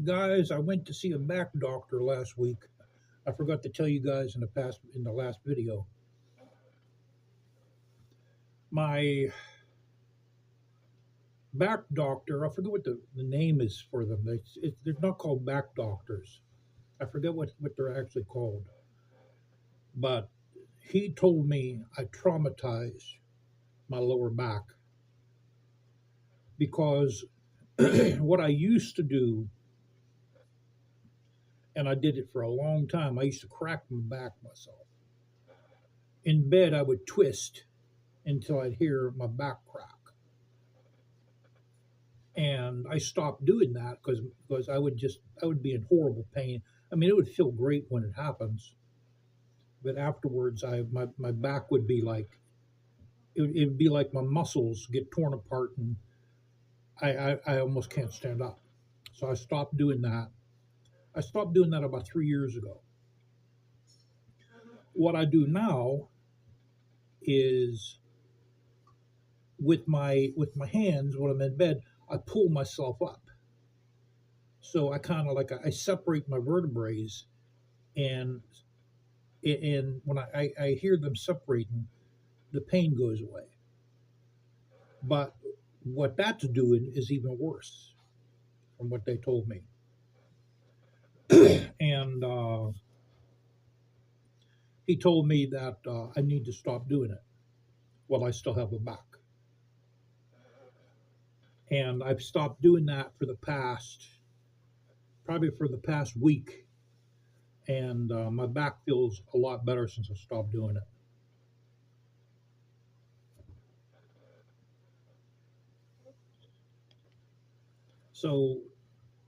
Guys, I went to see a back doctor last week. I forgot to tell you guys in the last video. My back doctor, I forget what the name is for them. They're not called back doctors. I forget what they're actually called. But he told me I traumatized my lower back because what I used to do, and I did it for a long time, I used to crack my back myself. In bed, I would twist until I'd hear my back crack. And I stopped doing that because I would be in horrible pain. I mean, it would feel great when it happens, but afterwards, my back would be like it would be like my muscles get torn apart, and I almost can't stand up. So I stopped doing that. I stopped doing that about 3 years ago. What I do now is with my hands when I'm in bed, I pull myself up. So I kind of like I separate my vertebrae, and when I hear them separating, the pain goes away. But what that's doing is even worse, from what they told me. And he told me that I need to stop doing it while I still have a back. And I've stopped doing that probably for the past week. And my back feels a lot better since I stopped doing it. So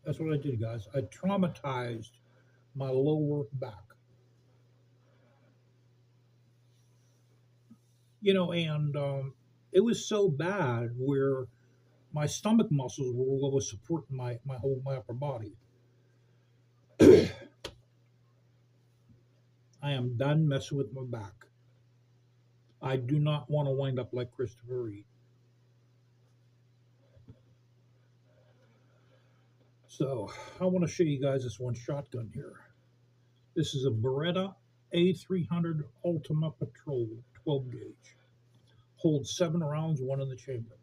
that's what I did, guys. I traumatized my lower back. And it was so bad where my stomach muscles were what was supporting my upper body. I am done messing with my back. I do not want to wind up like Christopher Reed. So I want to show you guys this one shotgun here. This is a Beretta A300 Ultima Patrol 12 gauge. Holds 7 rounds, 1 in the chamber.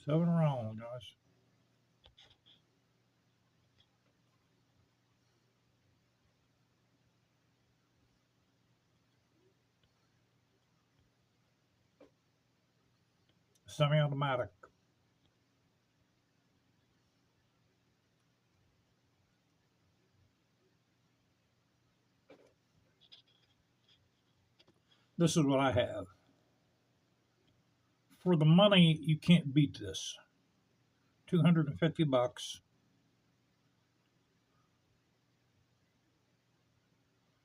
Seven rounds, guys. Semi-automatic. This is what I have. For the money, you can't beat this. $250.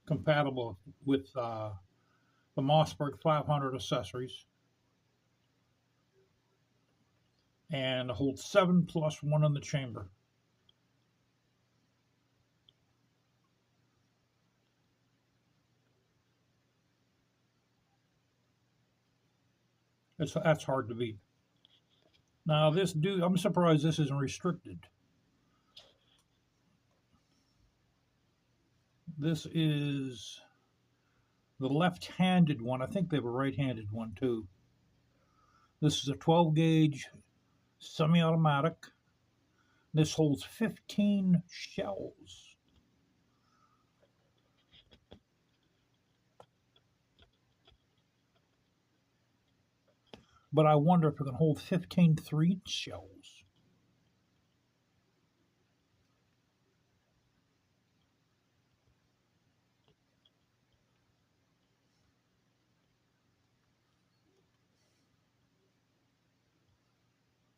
Compatible with the Mossberg 500 accessories. And holds 7 plus 1 in the chamber. That's hard to beat. Now this dude, I'm surprised this isn't restricted. This is the left-handed one. I think they have a right-handed one too. This is a 12 gauge semi-automatic. This holds 15 shells. But I wonder if it can hold 15 3 shells.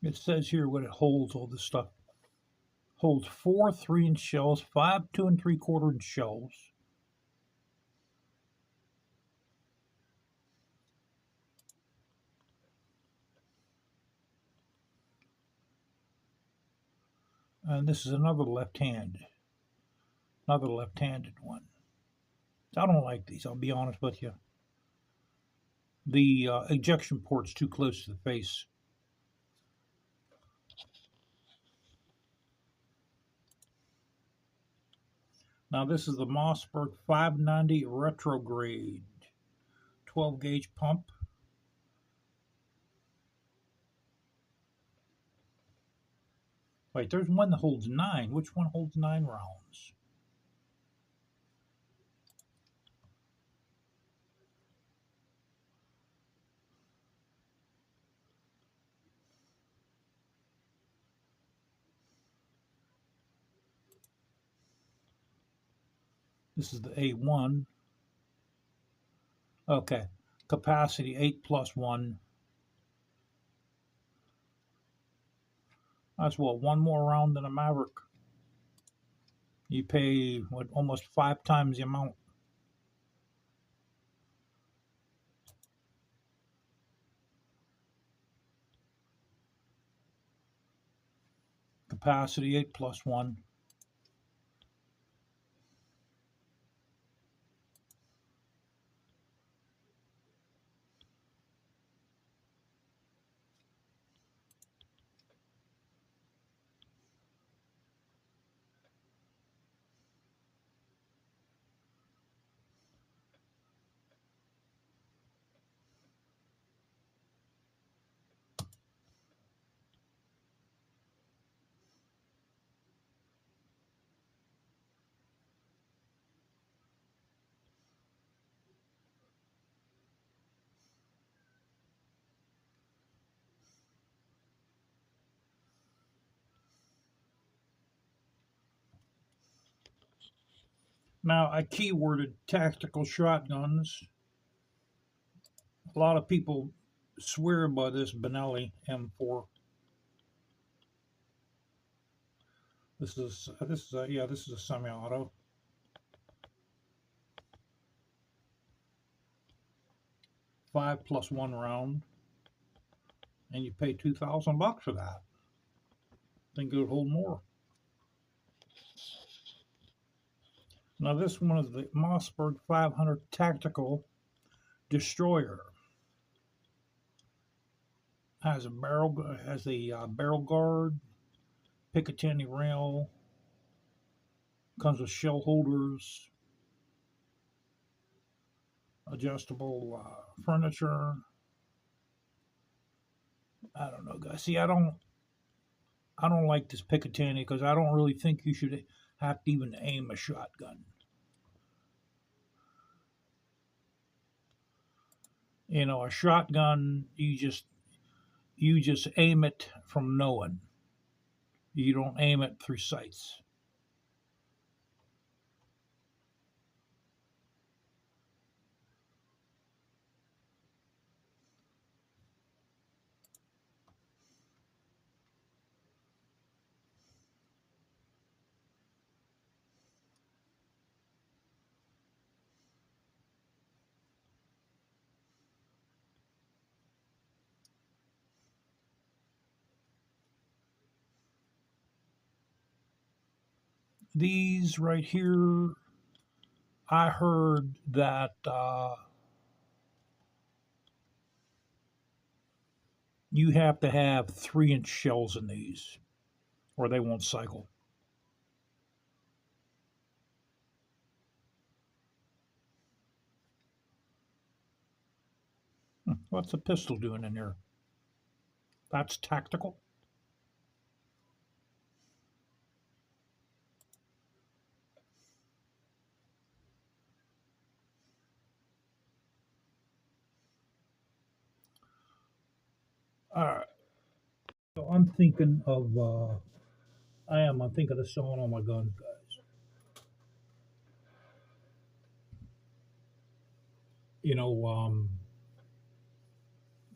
It says here what it holds, all this stuff. Holds 4 3-inch shells, 5 2 3/4-inch shells. And this is another left-handed one. I don't like these. I'll be honest with you. The ejection port's too close to the face. Now this is the Mossberg 590 retrograde 12 gauge pump. Wait, there's one that holds 9. Which one holds 9 rounds? This is the A1. Okay, capacity 8 plus 1. That's what, one more round than a Maverick. You pay what, almost 5 times the amount. Capacity 8 plus 1. Now, I keyworded tactical shotguns. A lot of people swear by this Benelli M4. This is a semi-auto. 5 plus 1 round, and you pay $2,000 for that. Think it would hold more. Now this one is the Mossberg 500 Tactical Destroyer. Has a barrel guard, Picatinny rail, comes with shell holders, adjustable furniture. I don't know, guys. See, I don't like this Picatinny because I don't really think you should have to even aim a shotgun. You know, a shotgun, you just aim it from knowing. You don't aim it through sights. These right here, I heard that you have to have 3-inch shells in these or they won't cycle. What's the pistol doing in here? That's tactical. All right. So I'm thinking of I'm thinking of selling all my guns, guys. You know,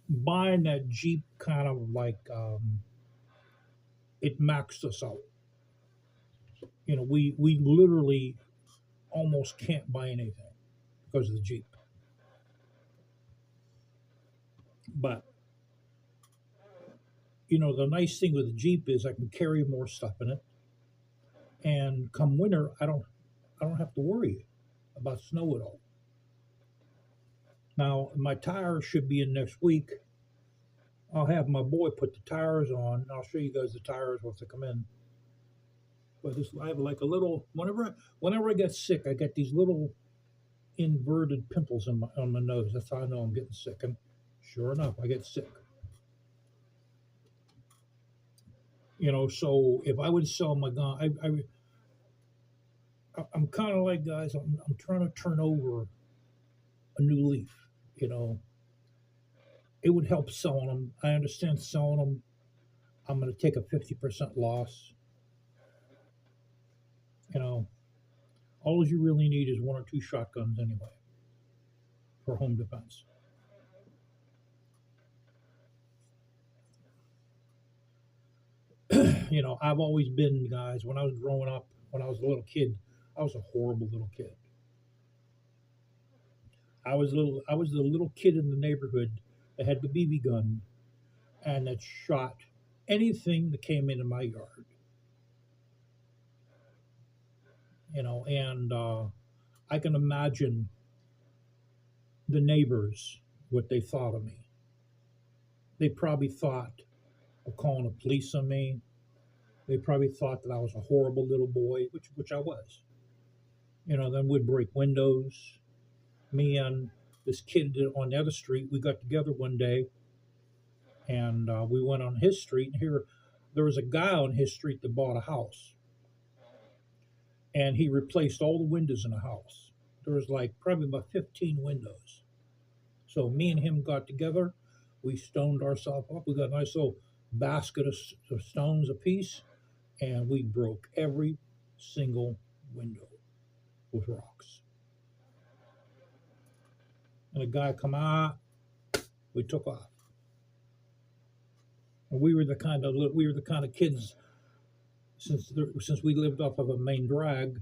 buying that Jeep kind of like it maxed us out. You know, we literally almost can't buy anything because of the Jeep. But you know, the nice thing with the Jeep is I can carry more stuff in it. and come winter, I don't have to worry about snow at all. Now my tires should be in next week. I'll have my boy put the tires on. And I'll show you guys the tires once they come in. But this, I have like a little. Whenever I get sick, I get these little inverted pimples on my nose. That's how I know I'm getting sick. And sure enough, I get sick. So if I would sell my gun, I'm kind of like, guys. I'm trying to turn over a new leaf. You know, it would help selling them. I understand selling them. I'm going to take a 50% loss. You know, all you really need is one or two shotguns anyway for home defense. I've always been, guys, when I was growing up, when I was a little kid, I was a horrible little kid. I was the little kid in the neighborhood that had the BB gun and that shot anything that came into my yard. And I can imagine the neighbors what they thought of me. They probably thought of calling the police on me. They probably thought that I was a horrible little boy, which I was. Then we'd break windows. Me and this kid on the other street, we got together one day, and we went on his street. And here, there was a guy on his street that bought a house, and he replaced all the windows in the house. There was like probably about 15 windows. So me and him got together. We stoned ourselves up. We got a nice little basket of stones apiece, and we broke every single window with rocks. And a guy come out, we took off. And we were the kind of kids, since we lived off of a main drag,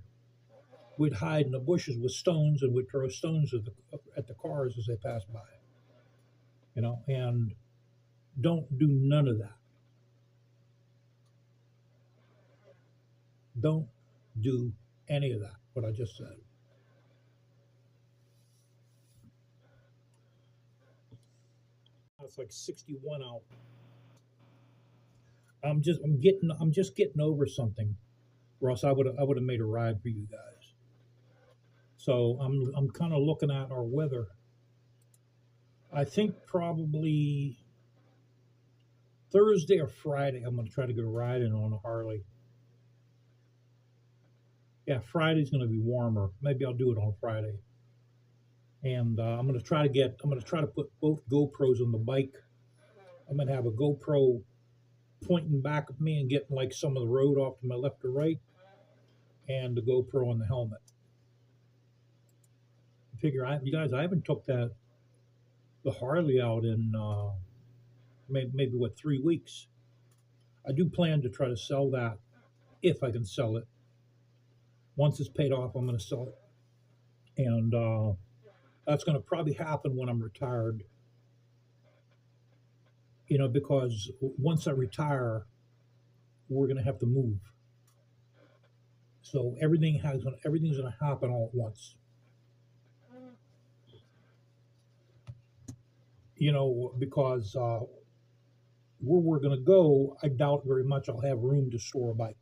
we'd hide in the bushes with stones, and we'd throw stones at the cars as they passed by. And don't do none of that. Don't do any of that, what I just said. It's like 61 out. I'm just getting over something, or else I would have made a ride for you guys. So I'm kind of looking at our weather. I think probably Thursday or Friday I'm going to try to get a ride in on a Harley. Yeah, Friday's going to be warmer. Maybe I'll do it on Friday. And I'm going to try to put both GoPros on the bike. I'm going to have a GoPro pointing back at me and getting like some of the road off to my left or right, and the GoPro on the helmet. You guys, I haven't took the Harley out in maybe 3 weeks. I do plan to try to sell that if I can sell it. Once it's paid off, I'm going to sell it, and that's going to probably happen when I'm retired. Because once I retire, we're going to have to move. So everything's going to happen all at once. Because where we're going to go, I doubt very much I'll have room to store a bike.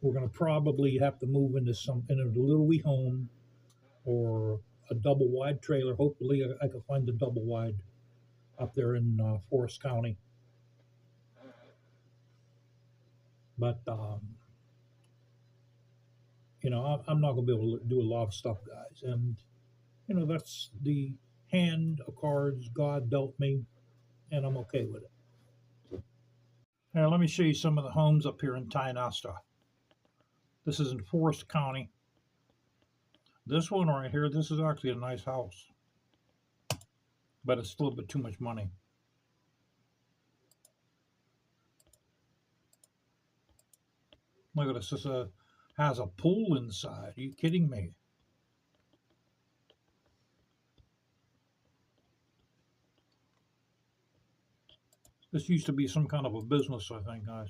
We're going to probably have to move into a little wee home or a double wide trailer. Hopefully, I can find a double wide up there in Forest County. But I'm not going to be able to do a lot of stuff, guys. And that's the hand of cards God dealt me, and I'm okay with it. Now, let me show you some of the homes up here in Tionesta. This is in Forest County. This one right here, this is actually a nice house, but it's a little bit too much money. Look at this. This has a pool inside. Are you kidding me? This used to be some kind of a business, I think, guys.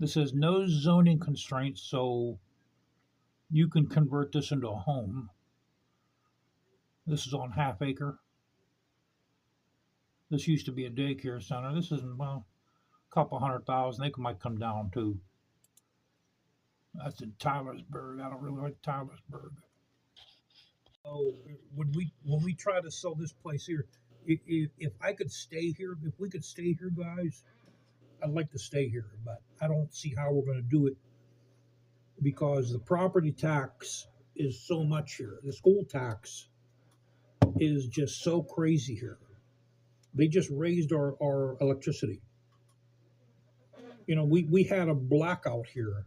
This says no zoning constraints, so you can convert this into a home. This is on half acre. This used to be a daycare center. This is, well, a couple 100,000. They might come down to. That's in Tylersburg. I don't really like Tylersburg. So when we try to sell this place here, if I could stay here, if we could stay here, guys, I'd like to stay here, but I don't see how we're going to do it because the property tax is so much here. The school tax is just so crazy here. They just raised our electricity. We had a blackout here.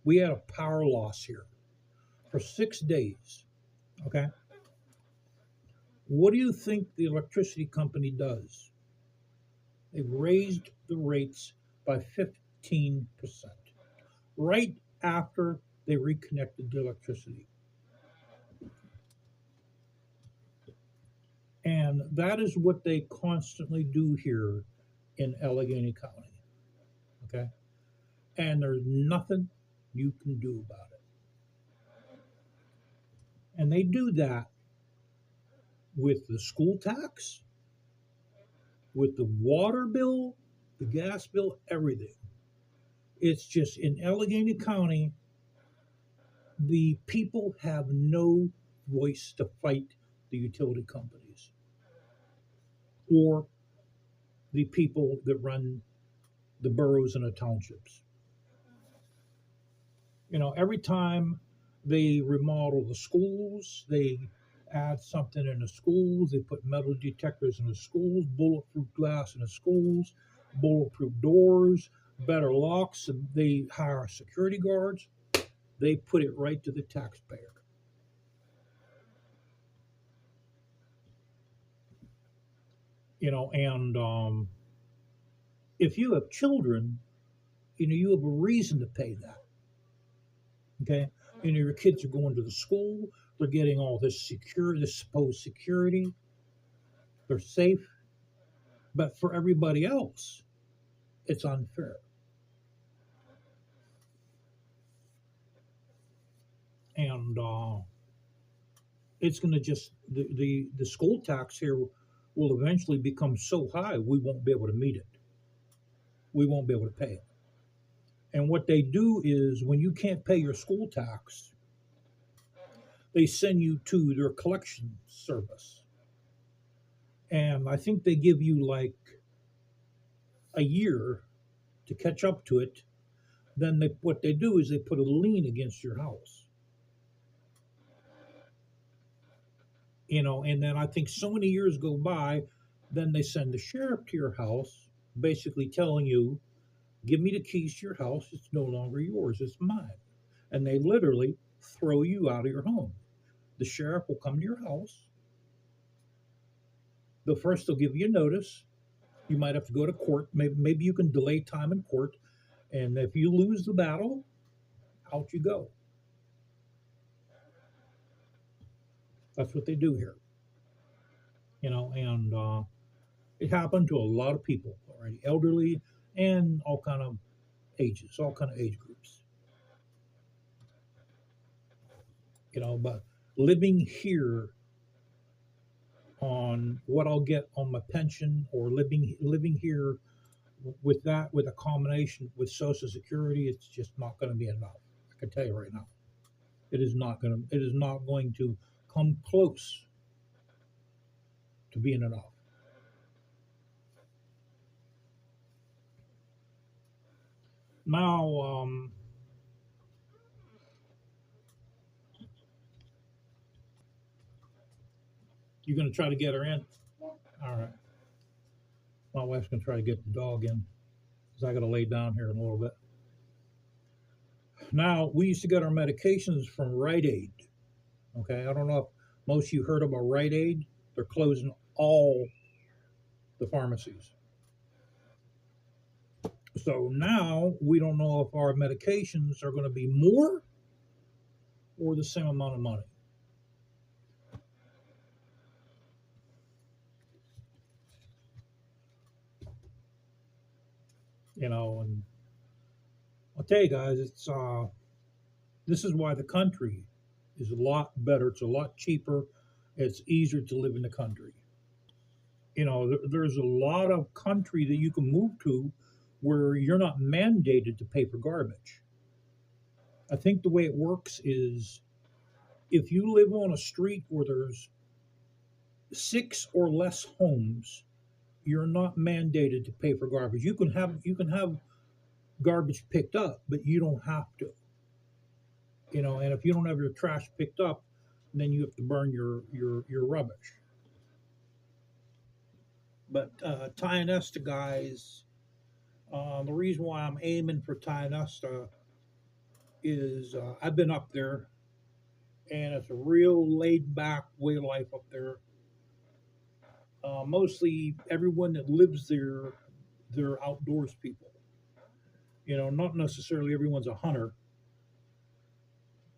We had a power loss here for 6 days. Okay. What do you think the electricity company does? They've raised the rates by 15% right after they reconnected the electricity. And that is what they constantly do here in Allegheny County. Okay. And there's nothing you can do about it. And they do that with the school tax, with the water bill, the gas bill, everything. It's just in Allegheny County, the people have no voice to fight the utility companies or the people that run the boroughs and the townships. Every time they remodel the schools, they add something in the schools, they put metal detectors in the schools, bulletproof glass in the schools, bulletproof doors, better locks, and they hire security guards. They put it right to the taxpayer. And if you have children, you have a reason to pay that. Okay, your kids are going to the school, they're getting all this supposed security, they're safe, but for everybody else, it's unfair. And it's going to just the school tax here will eventually become so high we won't be able to meet it. We won't be able to pay it. And what they do is when you can't pay your school tax, they send you to their collection service. And I think they give you like a year to catch up to it. Then what they do is they put a lien against your house. And then I think so many years go by, then they send the sheriff to your house, basically telling you, give me the keys to your house. It's no longer yours, it's mine. And they literally throw you out of your home. The sheriff will come to your house. They'll give you a notice. You might have to go to court. Maybe you can delay time in court. And if you lose the battle, out you go. That's what they do here. And it happened to a lot of people already, elderly and all kind of ages, all kind of age groups. But living here on what I'll get on my pension, or living here with a combination with Social Security, it's just not going to be enough. I can tell you right now, it is not going to come close to being enough. Now, you're going to try to get her in? All right. My wife's going to try to get the dog in because I got to lay down here in a little bit. Now, we used to get our medications from Rite Aid. Okay, I don't know if most of you heard about Rite Aid. They're closing all the pharmacies. So now we don't know if our medications are going to be more or the same amount of money. And tell you guys, it's this is why the country is a lot better. It's a lot cheaper. It's easier to live in the country. There's a lot of country that you can move to where you're not mandated to pay for garbage. I think the way it works is if you live on a street where there's six or less homes, you're not mandated to pay for garbage. You can have garbage picked up, but you don't have to. And if you don't have your trash picked up, then you have to burn your rubbish. But Tionesta guys, the reason why I'm aiming for Tionesta is I've been up there, and it's a real laid back way of life up there. Mostly everyone that lives there, they're outdoors people. Not necessarily everyone's a hunter,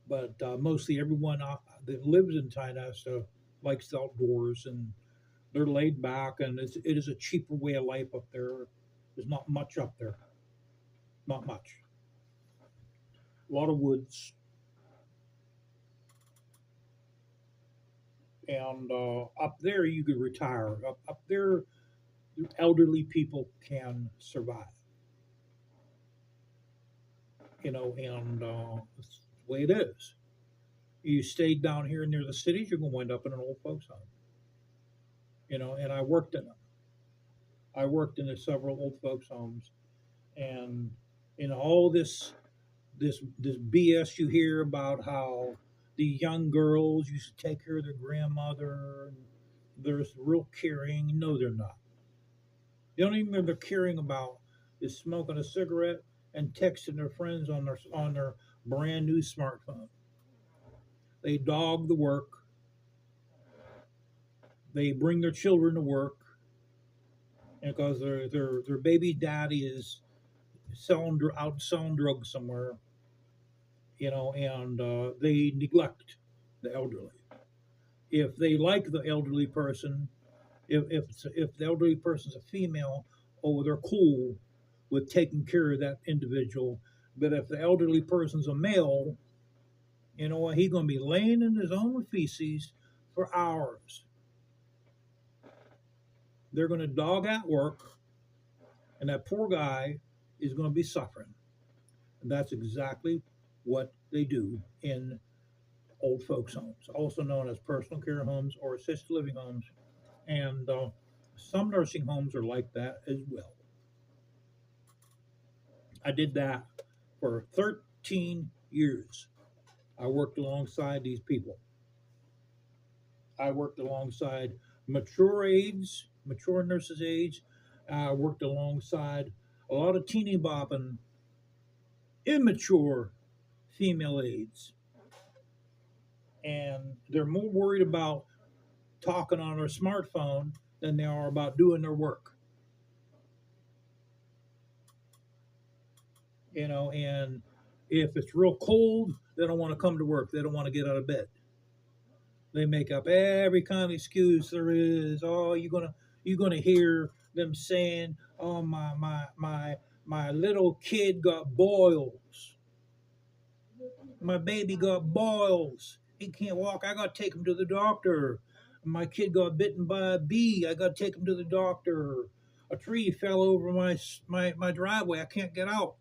but mostly everyone that lives in Tionesta likes the outdoors, and they're laid back, and it is a cheaper way of life up there. There's not much up there, not much. A lot of woods, and up there you could retire. Up there, elderly people can survive. And that's the way it is. You stayed down here near the cities, you're going to wind up in an old folks home. And I worked in them. I worked in several old folks homes, and all this BS you hear about how the young girls used to take care of their grandmother. And they're real caring. No, they're not. The only thing they're caring about is smoking a cigarette and texting their friends on their brand new smartphone. They dog the work. They bring their children to work, and because their baby daddy is selling drugs somewhere, and they neglect the elderly. If they like the elderly person, if the elderly person's a female, oh, they're cool with taking care of that individual. But if the elderly person's a male, you know what? He's going to be laying in his own feces for hours. They're going to dog at work, and that poor guy is going to be suffering. And that's exactly what they do in old folks' homes, also known as personal care homes or assisted living homes. And some nursing homes are like that as well. I did that for 13 years. I worked alongside these people. I worked alongside mature aides, mature nurses' aides. I worked alongside a lot of teeny bopping, immature female aides. And they're more worried about talking on their smartphone than they are about doing their work. And if it's real cold, they don't want to come to work. They don't want to get out of bed. They make up every kind of excuse there is. Oh, you're gonna hear them saying, "Oh, my little kid got boils. My baby got boils. He can't walk. I got to take him to the doctor. My kid got bitten by a bee. I got to take him to the doctor. A tree fell over my driveway. I can't get out.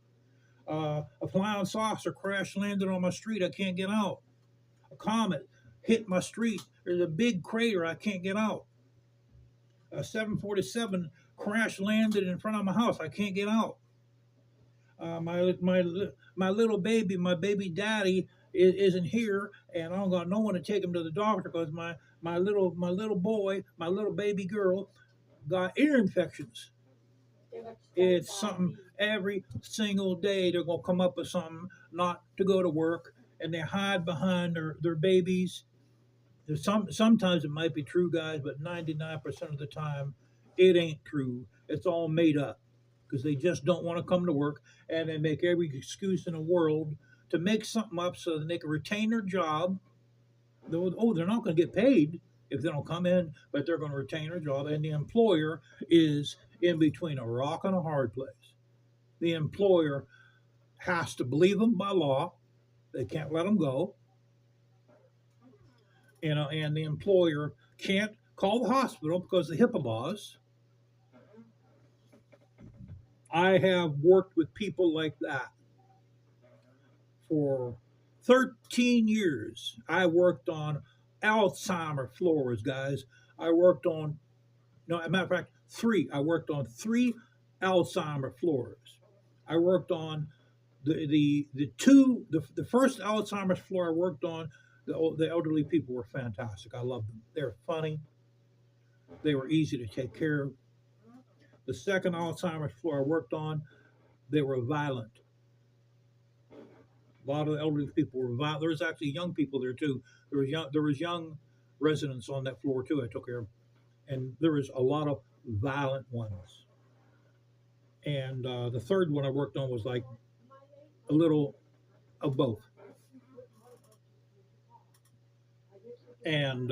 A flying saucer crash landed on my street. I can't get out. A comet hit my street. There's a big crater. I can't get out. A 747 crash landed in front of my house. I can't get out. My little baby, my baby daddy isn't here, and I don't got no one to take him to the doctor because my little boy, my little baby girl, got ear infections. It's something every single day. They're gonna come up with something not to go to work, and they hide behind their babies. Sometimes it might be true, guys, but 99% of the time, it ain't true. It's all made up because they just don't want to come to work, and they make every excuse in the world to make something up so that they can retain their job. They're not going to get paid if they don't come in, but they're going to retain their job, and the employer is in between a rock and a hard place. The employer has to believe them by law. They can't let them go. And the employer can't call the hospital because of the HIPAA laws. I have worked with people like that for 13 years. I worked on Alzheimer floors, guys. I worked on, no, as a matter of fact, three. I worked on three Alzheimer floors. I worked on the first Alzheimer's floor I worked on. The elderly people were fantastic. I loved them. They were funny. They were easy to take care of. The second Alzheimer's floor I worked on, they were violent. A lot of the elderly people were violent. There was actually young people there too. There was young residents on that floor too. I took care of, and there was a lot of violent ones. And the third one I worked on was like a little of both. And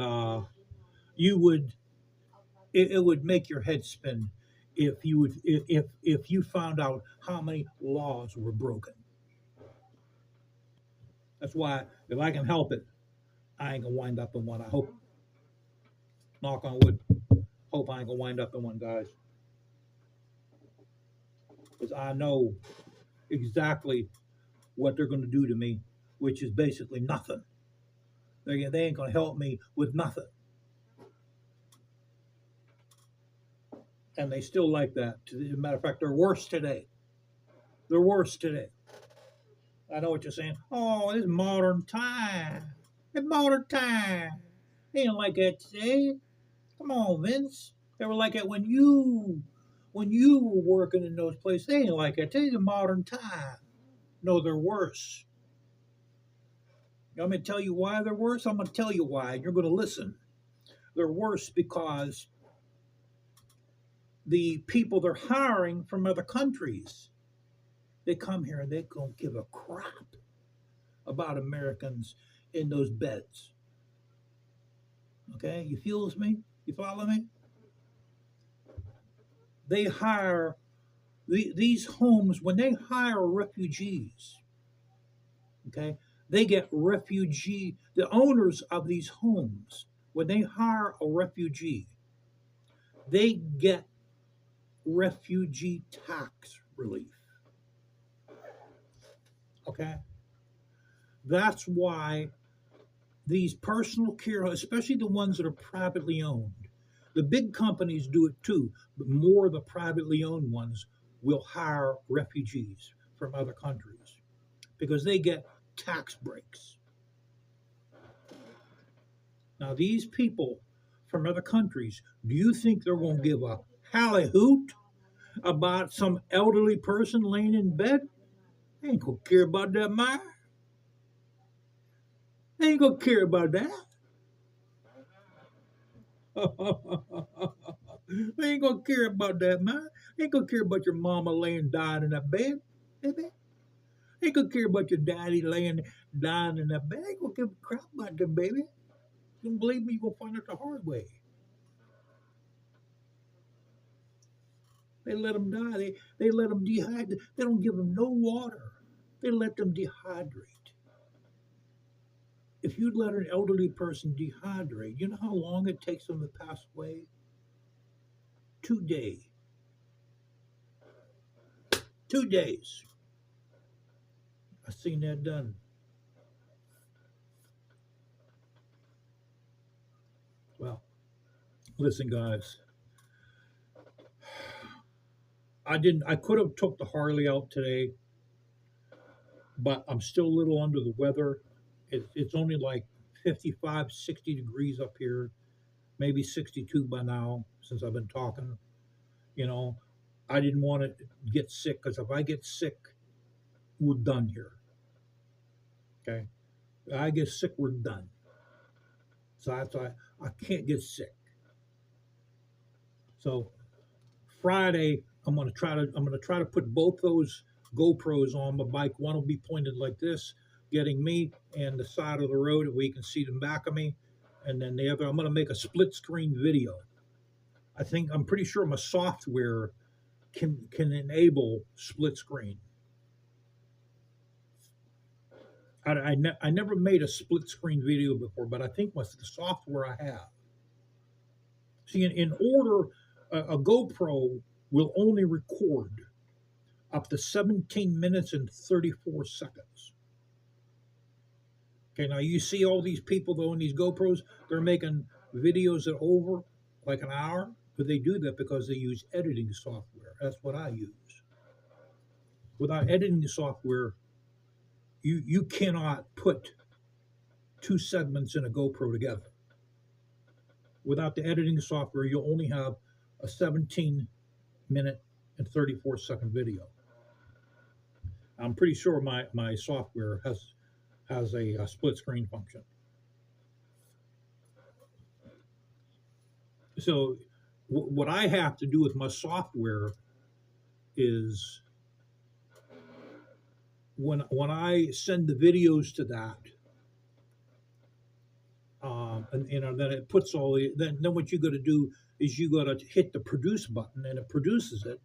you would it would make your head spin if you found out how many laws were broken. That's why if I can help it, I ain't gonna wind up in one. I hope, knock on wood, hope I ain't gonna wind up in one, guys, because I know exactly what they're gonna do to me, which is basically nothing. They ain't gonna help me with nothing, and they still like that. As a matter of fact, they're worse today. They're worse today. I know what you're saying. Oh, it's modern time. It's modern time. They ain't like that today. Come on, Vince. They were like that when you were working in those places. They ain't like that. Today's a modern time. No, they're worse. I'm going to tell you why they're worse. I'm going to tell you why, and you're going to listen. They're worse because the people they're hiring from other countries, they come here and they don't give a crap about Americans in those beds. Okay, you feels me? You follow me? They hire these homes when they hire refugees. Okay, they get refugee. The owners of these homes, when they hire a refugee, they get refugee tax relief. Okay, that's why these personal care, especially the ones that are privately owned, the big companies do it too, but more of the privately owned ones will hire refugees from other countries because they get tax breaks. Now, these people from other countries, do you think they're going to give a hoot about some elderly person laying in bed? They ain't going to care about that, man. They ain't going to care about that. They ain't gonna care about that, man. They ain't gonna care about your mama laying dying in that bed, baby. They ain't gonna care about your daddy laying dying in that bed. They ain't gonna give a crap about them, baby. You don't believe me? You gonna find out the hard way. They let them die. They let them dehydrate. They don't give them no water. They let them dehydrate. If you let an elderly person dehydrate, you know how long it takes them to pass away? 2 days. 2 days. I've seen that done. Well, listen, guys. I didn't. I could have took the Harley out today, but I'm still a little under the weather. It's only like 55, 60 degrees up here, maybe 62 by now since I've been talking. You know, I didn't want to get sick because if I get sick, we're done here. Okay, if I get sick, we're done. So I can't get sick. So Friday, I'm gonna try to put both those GoPros on my bike. One will be pointed like this, getting me and the side of the road where you can see the back of me, and then the other I'm gonna make a split screen video. I'm pretty sure my software can enable split screen. I never made a split screen video before, but I think with the software I have. See, in order, a GoPro will only record up to 17 minutes and 34 seconds. Okay, now you see all these people though in these GoPros, they're making videos that over like an hour, but they do that because they use editing software. That's what I use. Without editing software, you cannot put two segments in a GoPro together. Without the editing software, you'll only have a 17-minute and 34-second video. I'm pretty sure my software has a split screen function. So what I have to do with my software is when I send the videos to that, and then it puts all the then what you got to do is you got to hit the produce button and it produces it,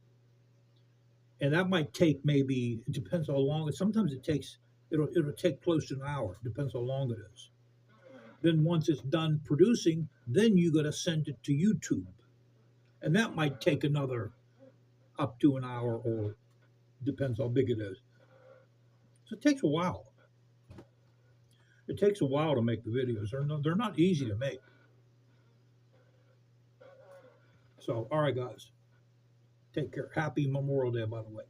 and that might take maybe it depends how long. Sometimes it'll take close to an hour. Depends how long it is. Then once it's done producing, then you got to send it to YouTube, and that might take another up to an hour, or depends how big it is. So it takes a while. It takes a while to make the videos. They're not easy to make. So, all right, guys. Take care. Happy Memorial Day, by the way.